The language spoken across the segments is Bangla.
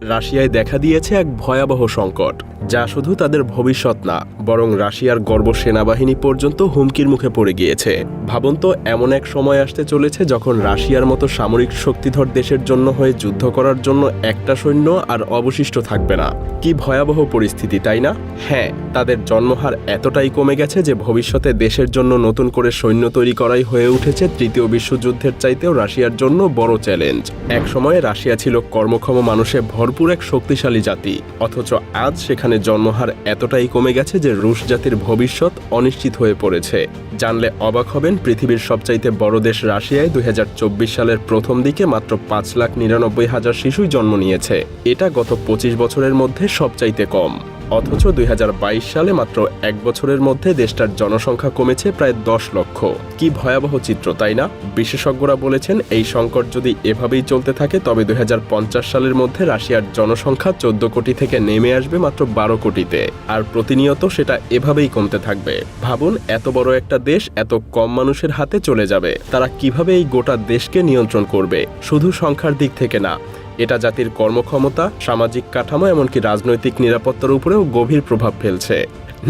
রাশিয়ায় দেখা দিয়েছে এক ভয়াবহ সংকট, যা শুধু তাদের ভবিষ্যৎ না, বরং রাশিয়ার গর্ব সেনাবাহিনী পর্যন্ত হুমকির মুখে পড়ে গিয়েছে। ভাবুন তো, এমন এক সময় আসতে চলেছে যখন রাশিয়ার মতো সামরিক শক্তিধর দেশের জন্য হয়ে যুদ্ধ করার জন্য একটা সৈন্য আর অবশিষ্ট থাকবে না। কি ভয়াবহ পরিস্থিতি, তাই না? হ্যাঁ, তাদের জন্মহার এতটাই কমে গেছে যে ভবিষ্যতে দেশের জন্য নতুন করে সৈন্য তৈরি করাই হয়ে উঠেছে তৃতীয় বিশ্বযুদ্ধের চাইতেও রাশিয়ার জন্য বড় চ্যালেঞ্জ। এক সময়ে রাশিয়া ছিল কর্মক্ষম মানুষে ভরপুর এক শক্তিশালী জাতি, অথচ আজ সেখানে জন্মহার এতটাই কমে গেছে যে রুশ জাতির ভবিষ্যৎ অনিশ্চিত হয়ে পড়েছে। জানলে অবাক হবেন, পৃথিবীর সবচাইতে বড় দেশ রাশিয়ায় 2024 সালের প্রথম দিকে মাত্র 5,99,000 শিশুই জন্ম নিয়েছে। এটা গত 25 বছরের মধ্যে সবচাইতে কম। অথচ 2022 সালে মাত্র এক বছরের মধ্যে দেশটার জনসংখ্যা কমেছে প্রায় 10 লক্ষ। কি ভয়াবহ চিত্র, তাই না? বিশেষজ্ঞরা বলেছেন, এই সংকট যদি এভাবেই চলতে থাকে তবে 2050 সালের মধ্যে রাশিয়ার জনসংখ্যা 14 কোটি থেকে নেমে আসবে মাত্র 12 কোটিতে, আর প্রতিনিয়ত সেটা এভাবেই কমতে থাকবে। ভাবুন, এত বড় একটা দেশ এত কম মানুষের হাতে চলে যাবে। তারা কিভাবে এই গোটা দেশকে নিয়ন্ত্রণ করবে? শুধু সংখ্যার দিক থেকে না, এটা জাতির কর্মক্ষমতা, সামাজিক কাঠামো, এমনকি রাজনৈতিক নিরাপত্তার উপরেও গভীর প্রভাব ফেলছে।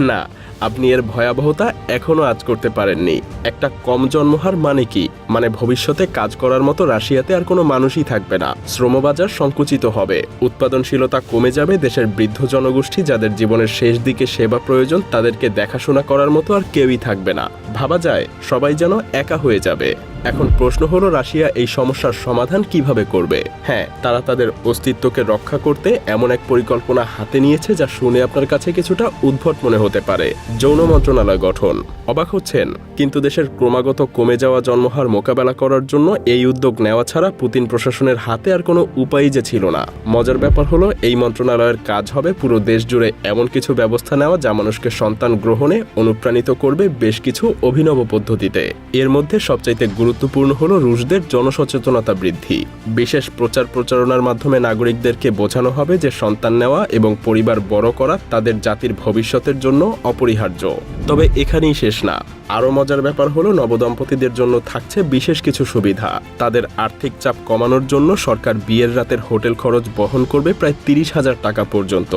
না, আপনি এর ভয়াবহতা এখনও আঁচ করতে পারেননি। একটা কম জন্মহার মানে কি? মানে ভবিষ্যতে কাজ করার মতো রাশিয়াতে আর কোনো মানুষই থাকবে না। শ্রমবাজার সংকুচিত হবে, উৎপাদনশীলতা কমে যাবে, দেশের বৃদ্ধ জনগোষ্ঠী যাদের জীবনের শেষ দিকে সেবা প্রয়োজন তাদেরকে দেখাশোনা করার মতো আর কেউই থাকবে না। ভাবা যায়, সবাই যেন একা হয়ে যাবে। এখন প্রশ্ন হলো, রাশিয়া এই সমস্যার সমাধান কিভাবে করবে? হ্যাঁ, তারা তাদের অস্তিত্বকে রক্ষা করতে এমন এক পরিকল্পনা হাতে নিয়েছে যা শুনে আপনার কাছে কিছুটা উদ্ভট মনে হতে পারে। যৌন মন্ত্রণালয় গঠন। অবাক হচ্ছেন? কিন্তু দেশের ক্রমাগত কমে যাওয়া জন্মহার মোকাবেলা করার জন্য এই উদ্যোগ নেওয়া ছাড়া পুতিন প্রশাসনের হাতে আর কোনো উপায়ই যে ছিল না। মজার ব্যাপার হলো, এই মন্ত্রণালয়ের কাজ হবে পুরো দেশ জুড়ে এমন কিছু ব্যবস্থা নেওয়া যা মানুষকে সন্তান গ্রহণে অনুপ্রাণিত করবে বেশ কিছু অভিনব পদ্ধতিতে। এর মধ্যে সবচাইতে গুরুত্বপূর্ণ হলো রুশদের জনসচেতনতা বৃদ্ধি। বিশেষ প্রচার প্রচারণার মাধ্যমে নাগরিকদেরকে বোঝানো হবে যে সন্তান নেওয়া এবং পরিবার বড় করা তাদের জাতির ভবিষ্যতের জন্য অপরিহার্য। তবে এখানেই শেষ না। আরও মজার ব্যাপার হলো, নবদম্পতিদের জন্য থাকছে বিশেষ কিছু সুবিধা। তাদের আর্থিক চাপ কমানোর জন্য সরকার বিয়ের রাতের হোটেল খরচ বহন করবে প্রায় 30,000 টাকা পর্যন্ত।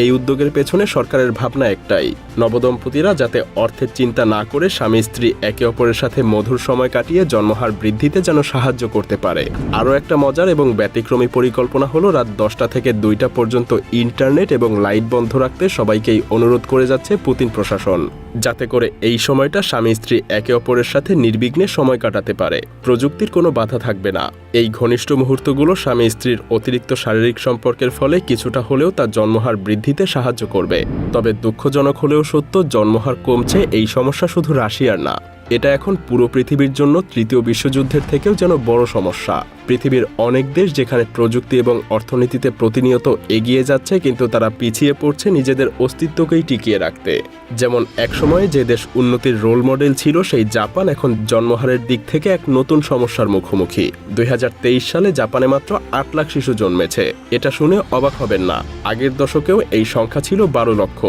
এই উদ্যোগের পেছনে সরকারের ভাবনা একটাই, নবদম্পতিরা যাতে অর্থের চিন্তা না করে স্বামী স্ত্রী একে অপরের সাথে মধুর সময় কাটিয়ে জন্মহার বৃদ্ধিতে যেন সাহায্য করতে পারে। আরও একটা মজার এবং ব্যতিক্রমী পরিকল্পনা হলো, রাত 10টা থেকে 2টা পর্যন্ত ইন্টারনেট এবং লাইট বন্ধ রাখতে সবাইকেই অনুরোধ করে যাচ্ছে পুতিন প্রশাসন, যাতে করে এই সময়টা স্বামী স্ত্রী একে অপরের সাথে নির্বিঘ্নে সময় কাটাতে পারে। প্রযুক্তির কোনো বাধা থাকবে না। এই ঘনিষ্ঠ মুহূর্তগুলো স্বামী স্ত্রীর অতিরিক্ত শারীরিক সম্পর্কের ফলে কিছুটা হলেও তার জন্মহার বৃদ্ধিতে সাহায্য করবে। তবে দুঃখজনক হলেও সত্য, জন্মহার কমছে এই সমস্যা শুধু রাশিয়ার না, এটা এখন পুরো পৃথিবীর জন্য তৃতীয় বিশ্বযুদ্ধের থেকেও যেন বড় সমস্যা। পৃথিবীর অনেক দেশ যেখানে প্রযুক্তি এবং অর্থনীতিতে প্রতিনিয়ত এগিয়ে যাচ্ছে, কিন্তু তারা পিছিয়ে পড়ছে নিজেদের অস্তিত্বকেই টিকিয়ে রাখতে। যেমন একসময়ে যে দেশ উন্নতির রোল মডেল ছিল সেই জাপান এখন জন্মহারের দিক থেকে এক নতুন সমস্যার মুখোমুখি। 2023 সালে জাপানে মাত্র 8 লাখ শিশু জন্মেছে। এটা শুনে অবাক হবেন না, আগের দশকেও এই সংখ্যা ছিল 12 লক্ষ।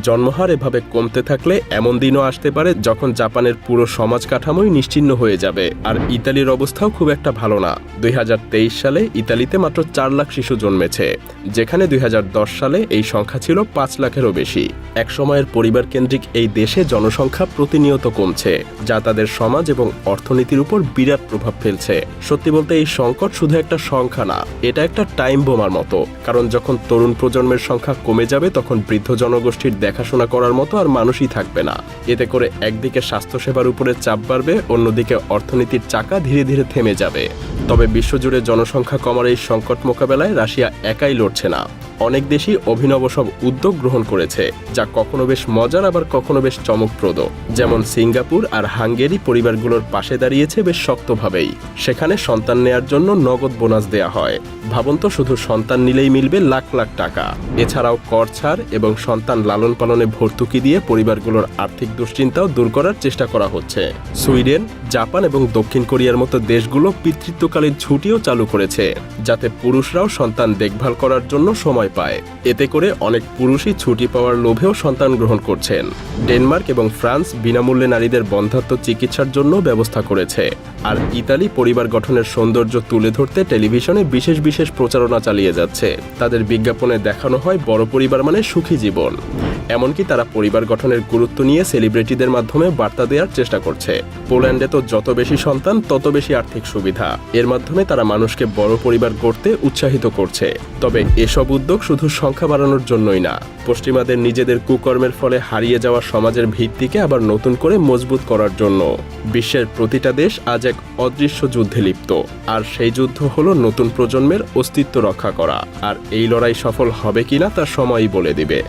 জন্মহার এভাবে কমতে থাকলে এমন দিনও আসতে পারে যখন জাপানের পুরো সমাজ কাঠামোই নিশ্চিহ্ন হয়ে যাবে। আর ইতালির অবস্থাও খুব একটা ভালো না। 2023 সালে ইতালিতে মাত্র 4 লাখ শিশু জন্মেছে, যেখানে 2010 সালে এই সংখ্যা ছিল 5 লাখেরও বেশি। এক সময়ের পরিবার কেন্দ্রিক এই দেশে জনসংখ্যা প্রতিনিয়ত কমছে, যা তাদের সমাজ এবং অর্থনীতির উপর বিরাট প্রভাব ফেলছে। সত্যি বলতে এই সংকট শুধু একটা সংখ্যা না, এটা একটা টাইম বোমার মতো। কারণ যখন তরুণ প্রজন্মের সংখ্যা কমে যাবে তখন বৃদ্ধ জনগোষ্ঠীর দেখাশোনা করার মতো আর মানুষই থাকবে না। এতে করে একদিকে স্বাস্থ্যসেবার উপরে চাপ বাড়বে, অন্যদিকে অর্থনীতির চাকা ধীরে ধীরে থেমে যাবে। তবে বিশ্বজুড়ে জনসংখ্যা কমার এই সংকট মোকাবেলায় রাশিয়া একাই লড়ছে না। অনেক দেশই অভিনব সব উদ্যোগ গ্রহণ করেছে, যা কখনো বেশ মজার আবার কখনো বেশ চমকপ্রদ। যেমন সিঙ্গাপুর আর হাঙ্গেরি পরিবারগুলোর পাশে দাঁড়িয়েছে বেশ শক্তভাবেই। সেখানে সন্তান নেয়ার জন্য নগদ বোনাস দেয়া হয়। ভাবুন তো, শুধু সন্তান নিলেই মিলবে লাখ লাখ টাকা। এছাড়াও কর ছাড় এবং সন্তান লালন পালনে ভর্তুকি দিয়ে পরিবারগুলোর আর্থিক দুশ্চিন্তাও দূর করার চেষ্টা করা হচ্ছে। সুইডেন, জাপান এবং দক্ষিণ কোরিয়ার মতো দেশগুলো পিতৃত্বকালীন ছুটিও চালু করেছে, যাতে পুরুষরাও সন্তান দেখভাল করার জন্য সময় ভয় পায়। এতে করে অনেক পুরুষই ছুটি পাওয়ার লোভেও সন্তান গ্রহণ করছেন। ডেনমার্ক এবং ফ্রান্স বিনামূল্যে নারীদের বন্ধ্যাত্ব চিকিৎসার জন্য ব্যবস্থা করেছে। আর ইতালি পরিবার গঠনের সৌন্দর্য তুলে ধরতে টেলিভিশনে বিশেষ বিশেষ প্রচারণা চালিয়ে যাচ্ছে। তাদের বিজ্ঞাপনে দেখানো হয় বড় পরিবার মানে সুখী জীবন। এমনকি তারা পরিবার গঠনের গুরুত্ব নিয়ে সেলিব্রিটিদের মাধ্যমে বার্তা দেওয়ার চেষ্টা করছে। পোল্যান্ডে তো যত বেশি সন্তান তত বেশি আর্থিক সুবিধা। এর মাধ্যমে তারা মানুষকে বড় পরিবার গড়তে উৎসাহিত করছে। তবে এসব উদ্যোগ শুধু সংখ্যা বাড়ানোর জন্যই না, পশ্চিমাদের নিজেদের কুকর্মের ফলে হারিয়ে যাওয়া সমাজের ভিত্তিকে আবার নতুন করে মজবুত করার জন্য। বিশ্বের প্রতিটা দেশ আজ এক অদৃশ্য যুদ্ধে লিপ্ত, আর সেই যুদ্ধ হলো নতুন প্রজন্মের অস্তিত্ব রক্ষা করা। আর এই লড়াই সফল হবে কিনা তা সময়ই বলে দিবে।